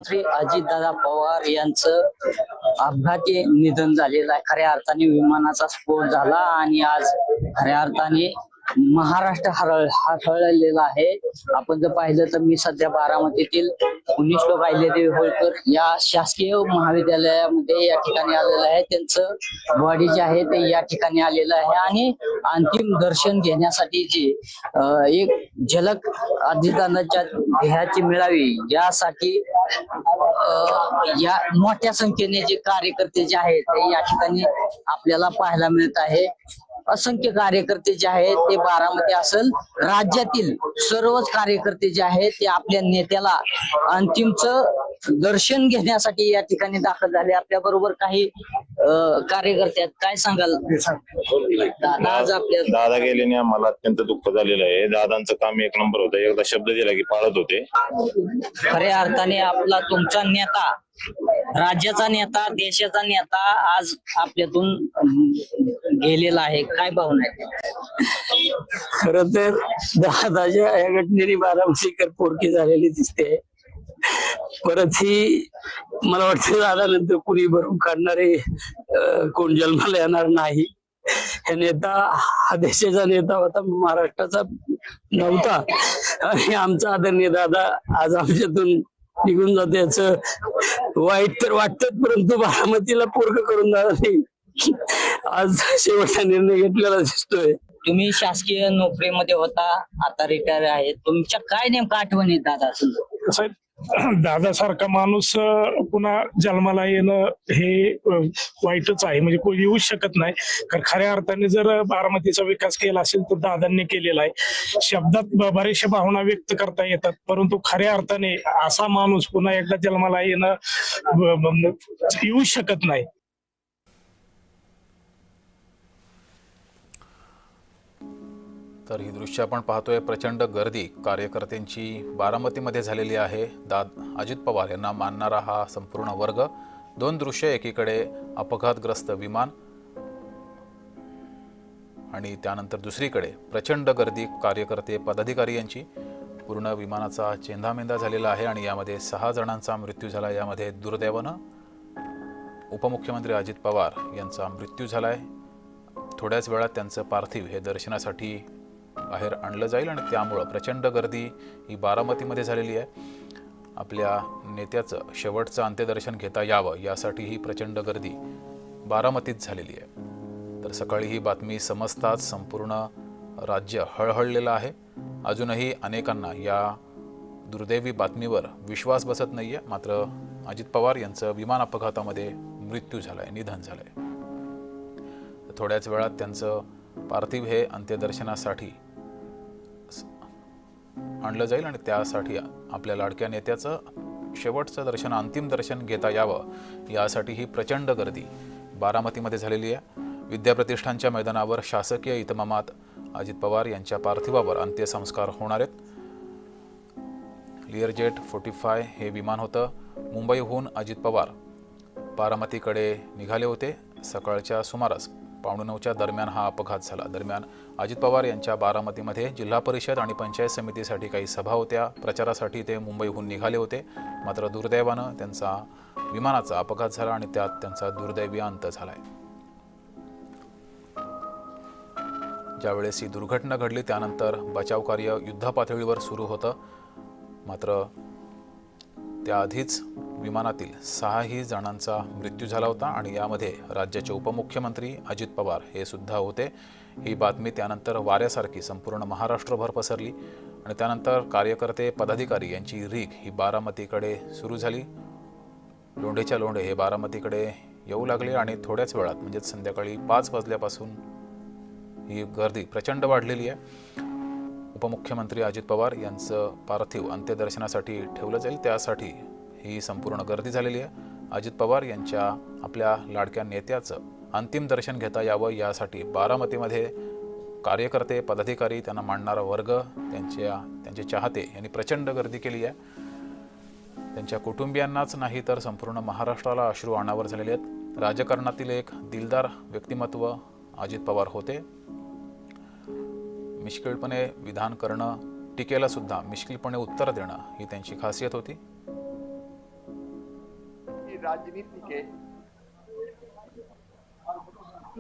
श्री अजितदादा पवार यांचं अपघाती निधन झालेलं आहे. खऱ्या अर्थाने विमानाचा स्फोट झाला आणि आज खऱ्या अर्थाने महाराष्ट्र हरळलेला आहे. आपण जर पाहिलं तर मी सध्या बारामतीतील पुण्यश्लोक अहिल्यादेवी होळकर या शासकीय महाविद्यालयामध्ये या ठिकाणी आलेलं आहे. त्यांचं बॉडी जे आहे ते या ठिकाणी आलेलं आहे आणि अंतिम दर्शन घेण्यासाठी जी एक झलक अजितदादांच्या देहाची मिळावी यासाठी या मोठ्या संख्येने जे कार्यकर्ते जे आहेत ते या ठिकाणी आपल्याला पाहायला मिळत आहे. असंख्य कार्यकर्ते जे आहेत ते बारामती असेल राज्यातील सर्वच कार्यकर्ते जे आहेत ते आपल्या नेत्याला अंतिमचं दर्शन घेण्यासाठी या ठिकाणी दाखल झाले. आपल्या बरोबर काही कार्यकर्ते आहेत. काय सांगाल दादा? आज आपल्या दादा गेल्याने आम्हाला अत्यंत दुःख झालेलं आहे. दादांचं काम एक नंबर होतं. एकदा शब्द दिला की पाळत होते. खऱ्या अर्थाने आपला तुमचा नेता, राज्याचा नेता, देशाचा नेता आज आपल्यातून गेलेला आहे. काय भावना आहे? खर तर दादाच्या या घटनेने बारामतीकर पोरकी झालेली दिसते. परत ही मला वाटतं दादा नंतर कुणी भरून काढणारे कोण जन्माला येणार नाही. हे नेता हा देशाचा नेता होता, महाराष्ट्राचा नव्हता. आणि आमचा आदरणीय दादा आज आमच्यातून निघून जाते याचं वाईट तर वाटत, परंतु बारामतीला पोरक करून दादा आज शेवटचा निर्णय घेतलेला दिसतोय. तुम्ही शासकीय नोकरीमध्ये होता, आता रिटायर आहे. तुमच्या काय नेमका आठवणी दादा? दादासारखा माणूस पुन्हा जन्माला येणं हे वाईटच आहे. म्हणजे कोणी येऊच शकत नाही. कारण खऱ्या अर्थाने जर बारामतीचा विकास केला असेल तर दादांनी केलेला आहे. शब्दात बरेचशा भावना व्यक्त करता येतात, परंतु खऱ्या अर्थाने असा माणूस पुन्हा एकदा जन्माला येणं येऊच शकत नाही. तर ही दृश्य आपण पाहतोय. प्रचंड गर्दी कार्यकर्त्यांची बारामतीमध्ये झालेली आहे. अजित पवार यांना मानणारा हा संपूर्ण वर्ग. दोन दृश्य, एकीकडे अपघातग्रस्त विमान आणि त्यानंतर दुसरीकडे प्रचंड गर्दी कार्यकर्ते पदाधिकारी यांची. पूर्ण विमानाचा चेंदामेंदा झालेला आहे आणि यामध्ये 6 जणांचा मृत्यू झाला. यामध्ये दुर्दैवानं उपमुख्यमंत्री अजित पवार यांचा मृत्यू झाला आहे. थोड्याच वेळात त्यांचं पार्थिव हे दर्शनासाठी बाहेर आणलं जाईल आणि त्यामुळं प्रचंड गर्दी ही बारामतीमध्ये झालेली आहे. आपल्या नेत्याचं शेवटचं अंत्यदर्शन घेता यावं यासाठी ही प्रचंड गर्दी बारामतीत झालेली आहे. तर सकाळी ही बातमी समजताच संपूर्ण राज्य हळहळलेलं आहे. अजूनही अनेकांना या दुर्दैवी बातमीवर विश्वास बसत नाही आहे. मात्र अजित पवार यांचं विमान अपघातामध्ये मृत्यू झाला आहे, निधन झालं आहे. थोड्याच वेळात त्यांचं पार्थिव हे अंत्यदर्शनासाठी आणलं जाईल आणि त्यासाठी आपल्या लाडक्या नेत्याचं शेवटचं दर्शन, अंतिम दर्शन घेता यावं यासाठी ही प्रचंड गर्दी बारामतीमध्ये झालेली आहे. विद्याप्रतिष्ठानच्या मैदानावर शासकीय इतमामात अजित पवार यांच्या पार्थिवावर अंत्यसंस्कार होणार आहेत. लिअरजेट 45 हे विमान होतं. मुंबईहून अजित पवार बारामतीकडे निघाले होते. सकाळच्या सुमारास 9:15 दरम्यान हा अपघात झाला. दरम्यान अजित पवार यांच्या बारामतीमध्ये जिल्हा परिषद आणि पंचायत समितीसाठी काही सभा होत्या. प्रचारासाठी ते मुंबईहून निघाले होते. मात्र दुर्दैवानं त्यांचा विमानाचा अपघात झाला आणि त्यात त्यांचा दुर्दैवी अंत झालाय. ज्यावेळेस ही दुर्घटना घडली त्यानंतर बचाव कार्य युद्धपातळीवर सुरू होतं. मात्र त्याआधीच विमानातील 6 जणांचा मृत्यू झाला होता आणि यामध्ये राज्याचे उपमुख्यमंत्री अजित पवार हे सुद्धा होते. ही बातमी त्यानंतर वाऱ्यासारखी संपूर्ण महाराष्ट्रभर पसरली आणि त्यानंतर कार्यकर्ते पदाधिकारी यांची रीघ ही बारामतीकडे सुरू झाली. लोंढेच्या लोंढे हे बारामतीकडे येऊ लागले आणि थोड्याच वेळात म्हणजेच संध्याकाळी 5 वाजल्यापासून ही गर्दी प्रचंड वाढलेली आहे. उपमुख्यमंत्री अजित पवार यांचं पार्थिव अंत्यदर्शनासाठी ठेवलं जाईल, त्यासाठी ही संपूर्ण गर्दी झालेली आहे. अजित पवार यांच्या आपल्या लाडक्या नेत्याचं अंतिम दर्शन घेता यावं यासाठी बारामतीमध्ये कार्यकर्ते पदाधिकारी, त्यांना मानणारा वर्ग, त्यांचे चाहते यांनी प्रचंड गर्दी केली आहे. त्यांच्या कुटुंबियांनाच नाही तर संपूर्ण महाराष्ट्राला अश्रू अनावर झालेले आहेत. राजकारणातील एक दिलदार व्यक्तिमत्व अजित पवार होते. मिश्किलपणे विधान करणं, टीकेला सुद्धा मिश्किलपणे उत्तर देणं ही त्यांची खासियत होती. राजनीति के